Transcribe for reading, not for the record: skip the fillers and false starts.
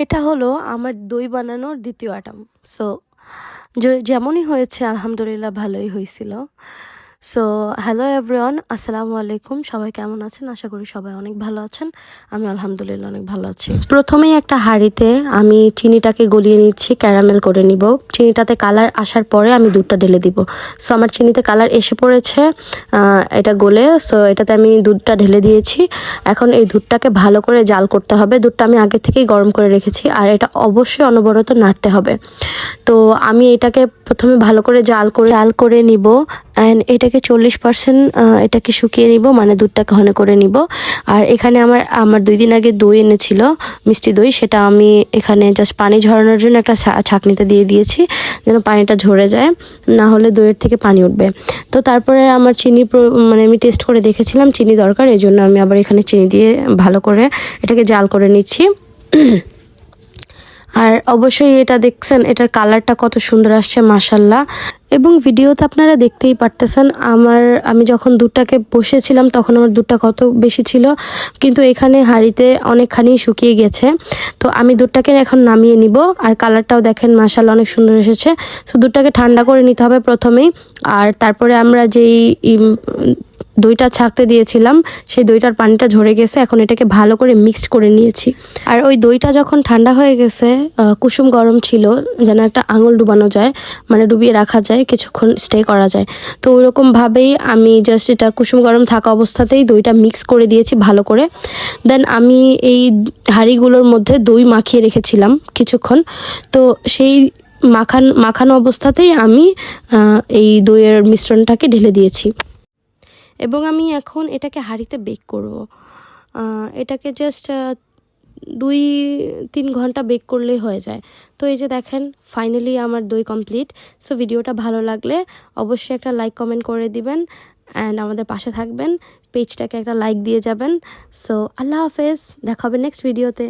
এটা হলো আমার দই বানানোর দ্বিতীয় অ্যাটেম্প। সো যেমনই হয়েছে আলহামদুলিল্লাহ ভালোই হয়েছিল। সো হ্যালো এভরিওয়ান, আসসালামু আলাইকুম। সবাই কেমন আছেন? আশা করি সবাই অনেক ভালো আছেন। আমি আলহামদুলিল্লাহ অনেক ভালো আছি। প্রথমেই একটা হাঁড়িতে আমি চিনিটাকে গলিয়ে নিচ্ছি, ক্যারামেল করে নিব। চিনিটাতে কালার আসার পরে আমি দুধটা ঢেলে দিব। সো আমার চিনিতে কালার এসে পড়েছে, এটা গলে। সো এটাতে আমি দুধটা ঢেলে দিয়েছি। এখন এই দুধটাকে ভালো করে জাল করতে হবে। দুধটা আমি আগে থেকেই গরম করে রেখেছি, আর এটা অবশ্যই অনবরত নাড়তে হবে। তো আমি এটাকে প্রথমে ভালো করে জাল করে নিব। অ্যান্ড এটাকে 40% এটাকে শুকিয়ে নিব, মানে দুধটাকে ঘন করে নিব। আর এখানে আমার 2 দিন আগে দই এনেছিল, মিষ্টি দই। সেটা আমি এখানে জাস্ট পানি ঝরানোর জন্য একটা ছাঁকনিতে দিয়ে দিয়েছি, যেন পানিটা ঝরে যায়, না হলে দইয়ের থেকে পানি উঠবে। তো তারপরে আমার চিনি মানে আমি টেস্ট করে দেখেছিলাম চিনি দরকার, এই জন্য আমি আবার এখানে চিনি দিয়ে ভালো করে এটাকে জাল করে নিচ্ছি। আর অবশ্যই এটা দেখছেন, এটার কালারটা কত সুন্দর আসছে মাশাল্লাহ। এবং ভিডিওতে আপনারা দেখতেই পারতেছেন আমি যখন দুধটাকে বসেছিলাম তখন আমার দুধটা কত বেশি ছিল, কিন্তু এখানে হাঁড়িতে অনেকখানি শুকিয়ে গেছে। তো আমি দুধটাকে এখন নামিয়ে নিব। আর কালারটাও দেখেন মাশাল্লাহ অনেক সুন্দর এসেছে। তো দুধটাকে ঠান্ডা করে নিতে হবে প্রথমেই। আর তারপরে আমরা যেই দইটা ছাকতে দিয়েছিলাম, সেই দইটার পানিটা ঝরে গেছে। এখন এটাকে ভালো করে মিক্সড করে নিয়েছি। আর ওই দইটা যখন ঠান্ডা হয়ে গেছে, কুসুম গরম ছিল, যেন একটা আঙুল ডুবানো যায়, মানে ডুবিয়ে রাখা যায়, কিছুক্ষণ স্টে করা যায়। তো ওইরকমভাবেই আমি জাস্ট এটা কুসুম গরম থাকা অবস্থাতেই দইটা মিক্স করে দিয়েছি ভালো করে। দেন আমি এই হাঁড়িগুলোর মধ্যে দই মাখিয়ে রেখেছিলাম কিছুক্ষণ। তো সেই মাখানো অবস্থাতেই আমি এই দইয়ের মিশ্রণটাকে ঢেলে দিয়েছি। এবং আমি এখন এটাকে হাঁড়িতে বেক করব। এটাকে জাস্ট 2-3 ঘন্টা বেক করলেই হয়ে যায়। তো এই যে দেখেন, ফাইনালি আমার দই কমপ্লিট। সো ভিডিওটা ভালো লাগলে অবশ্যই একটা লাইক কমেন্ট করে দিবেন, অ্যান্ড আমাদের পাশে থাকবেন। পেজটাকে একটা লাইক দিয়ে যাবেন। সো আল্লাহ হাফেজ, দেখা হবে নেক্সট ভিডিওতে।